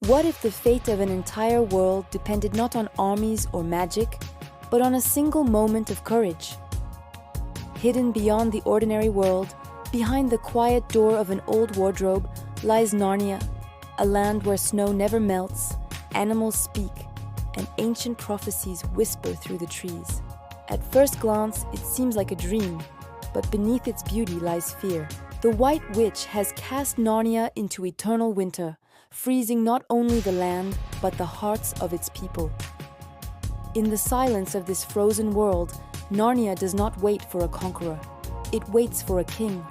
What if the fate of an entire world depended not on armies or magic, but on a single moment of courage? Hidden beyond the ordinary world, behind the quiet door of an old wardrobe, lies Narnia, a land where snow never melts, animals speak, and ancient prophecies whisper through the trees. At first glance, it seems like a dream, but beneath its beauty lies fear. The White Witch has cast Narnia into eternal winter, freezing not only the land, but the hearts of its people. In the silence of this frozen world, Narnia does not wait for a conqueror. It waits for a king.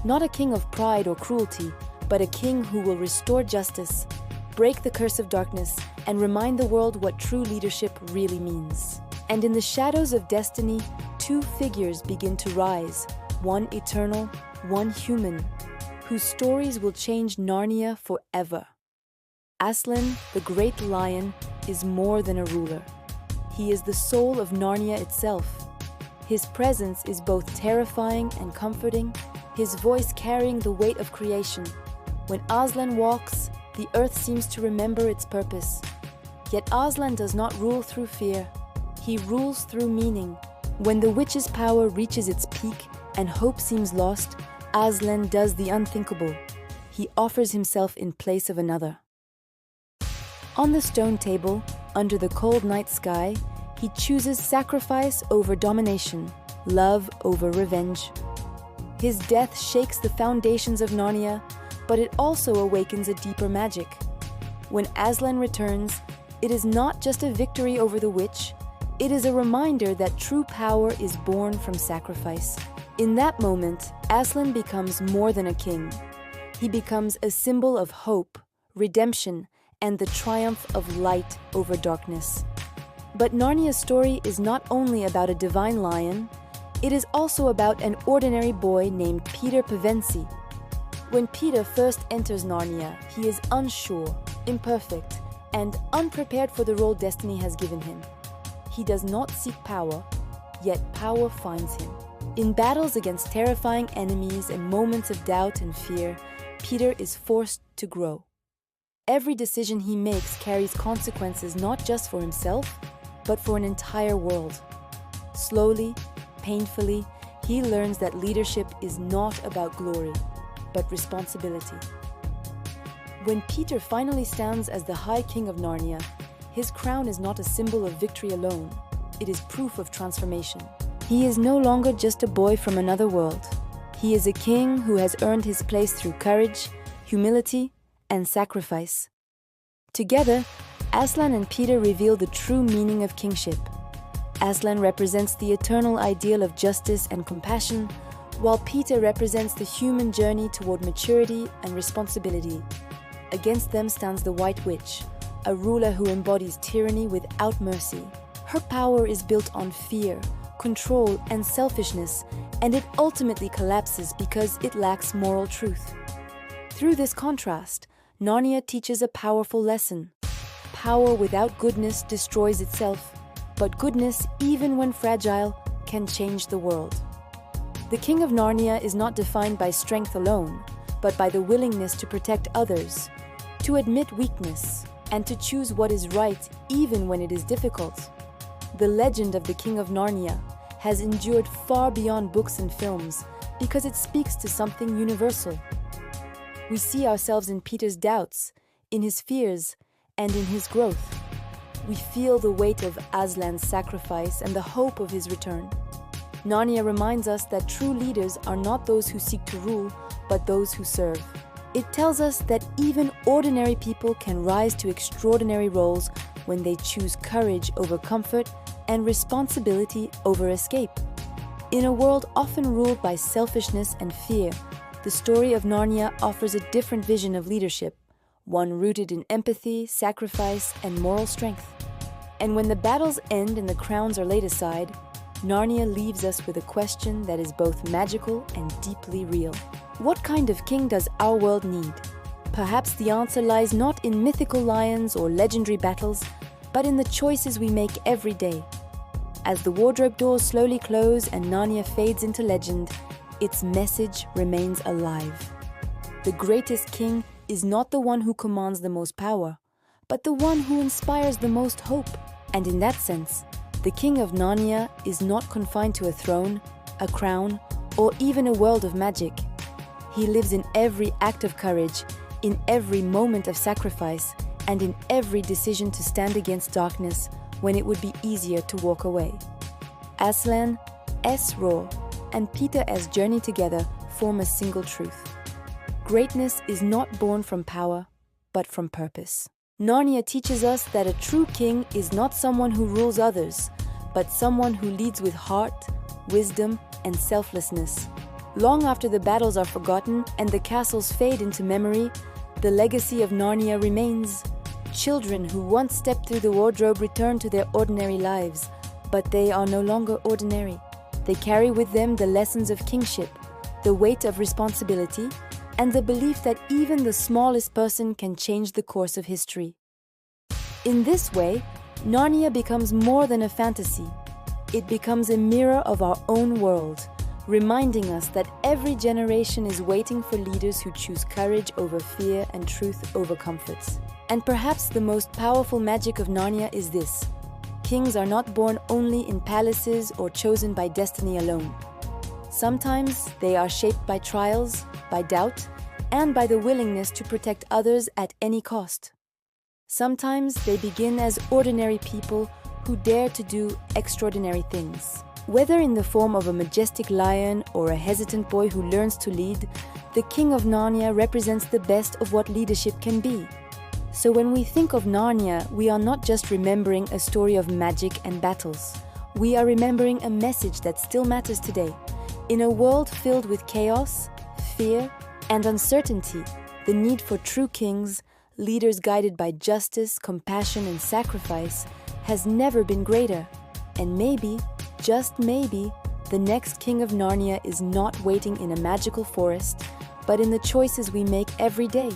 Not a king of pride or cruelty, but a king who will restore justice, break the curse of darkness, and remind the world what true leadership really means. And in the shadows of destiny, two figures begin to rise, one eternal, one human, whose stories will change Narnia forever. Aslan, the great lion, is more than a ruler. He is the soul of Narnia itself. His presence is both terrifying and comforting, his voice carrying the weight of creation. When Aslan walks, the earth seems to remember its purpose. Yet Aslan does not rule through fear. He rules through meaning. When the witch's power reaches its peak and hope seems lost, Aslan does the unthinkable. He offers himself in place of another. On the stone table, under the cold night sky, he chooses sacrifice over domination, love over revenge. His death shakes the foundations of Narnia, but it also awakens a deeper magic. When Aslan returns, it is not just a victory over the witch, it is a reminder that true power is born from sacrifice. In that moment, Aslan becomes more than a king. He becomes a symbol of hope, redemption, and the triumph of light over darkness. But Narnia's story is not only about a divine lion, it is also about an ordinary boy named Peter Pevensie. When Peter first enters Narnia, he is unsure, imperfect, and unprepared for the role destiny has given him. He does not seek power, yet power finds him. In battles against terrifying enemies and moments of doubt and fear, Peter is forced to grow. Every decision he makes carries consequences not just for himself, but for an entire world. Slowly, painfully, he learns that leadership is not about glory, but responsibility. When Peter finally stands as the High King of Narnia, his crown is not a symbol of victory alone, it is proof of transformation. He is no longer just a boy from another world. He is a king who has earned his place through courage, humility, and sacrifice. Together, Aslan and Peter reveal the true meaning of kingship. Aslan represents the eternal ideal of justice and compassion, while Peter represents the human journey toward maturity and responsibility. Against them stands the White Witch, a ruler who embodies tyranny without mercy. Her power is built on fear, control, and selfishness, and it ultimately collapses because it lacks moral truth. Through this contrast, Narnia teaches a powerful lesson. Power without goodness destroys itself, but goodness, even when fragile, can change the world. The King of Narnia is not defined by strength alone, but by the willingness to protect others, to admit weakness, and to choose what is right even when it is difficult. The legend of the King of Narnia has endured far beyond books and films because it speaks to something universal. We see ourselves in Peter's doubts, in his fears, and in his growth. We feel the weight of Aslan's sacrifice and the hope of his return. Narnia reminds us that true leaders are not those who seek to rule, but those who serve. It tells us that even ordinary people can rise to extraordinary roles when they choose courage over comfort and responsibility over escape. In a world often ruled by selfishness and fear, the story of Narnia offers a different vision of leadership, one rooted in empathy, sacrifice, and moral strength. And when the battles end and the crowns are laid aside, Narnia leaves us with a question that is both magical and deeply real. What kind of king does our world need? Perhaps the answer lies not in mythical lions or legendary battles, but in the choices we make every day. As the wardrobe doors slowly close and Narnia fades into legend, its message remains alive. The greatest king is not the one who commands the most power, but the one who inspires the most hope. And in that sense, the King of Narnia is not confined to a throne, a crown, or even a world of magic. He lives in every act of courage, in every moment of sacrifice, and in every decision to stand against darkness when it would be easier to walk away. Aslan, Roar, and Peter as journey together form a single truth. Greatness is not born from power, but from purpose. Narnia teaches us that a true king is not someone who rules others, but someone who leads with heart, wisdom, and selflessness. Long after the battles are forgotten and the castles fade into memory, the legacy of Narnia remains. Children who once stepped through the wardrobe return to their ordinary lives, but they are no longer ordinary. They carry with them the lessons of kingship, the weight of responsibility, and the belief that even the smallest person can change the course of history. In this way, Narnia becomes more than a fantasy. It becomes a mirror of our own world, reminding us that every generation is waiting for leaders who choose courage over fear and truth over comforts. And perhaps the most powerful magic of Narnia is this: kings are not born only in palaces or chosen by destiny alone. Sometimes they are shaped by trials, by doubt, and by the willingness to protect others at any cost. Sometimes they begin as ordinary people who dare to do extraordinary things. Whether in the form of a majestic lion or a hesitant boy who learns to lead, the King of Narnia represents the best of what leadership can be. So when we think of Narnia, we are not just remembering a story of magic and battles. We are remembering a message that still matters today. In a world filled with chaos, fear, and uncertainty, the need for true kings, leaders guided by justice, compassion, and sacrifice, has never been greater. And maybe, just maybe, the next King of Narnia is not waiting in a magical forest, but in the choices we make every day.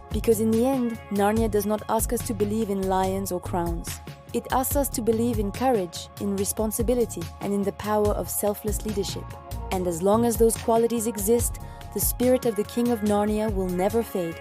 Because in the end, Narnia does not ask us to believe in lions or crowns. It asks us to believe in courage, in responsibility, and in the power of selfless leadership. And as long as those qualities exist, the spirit of the King of Narnia will never fade.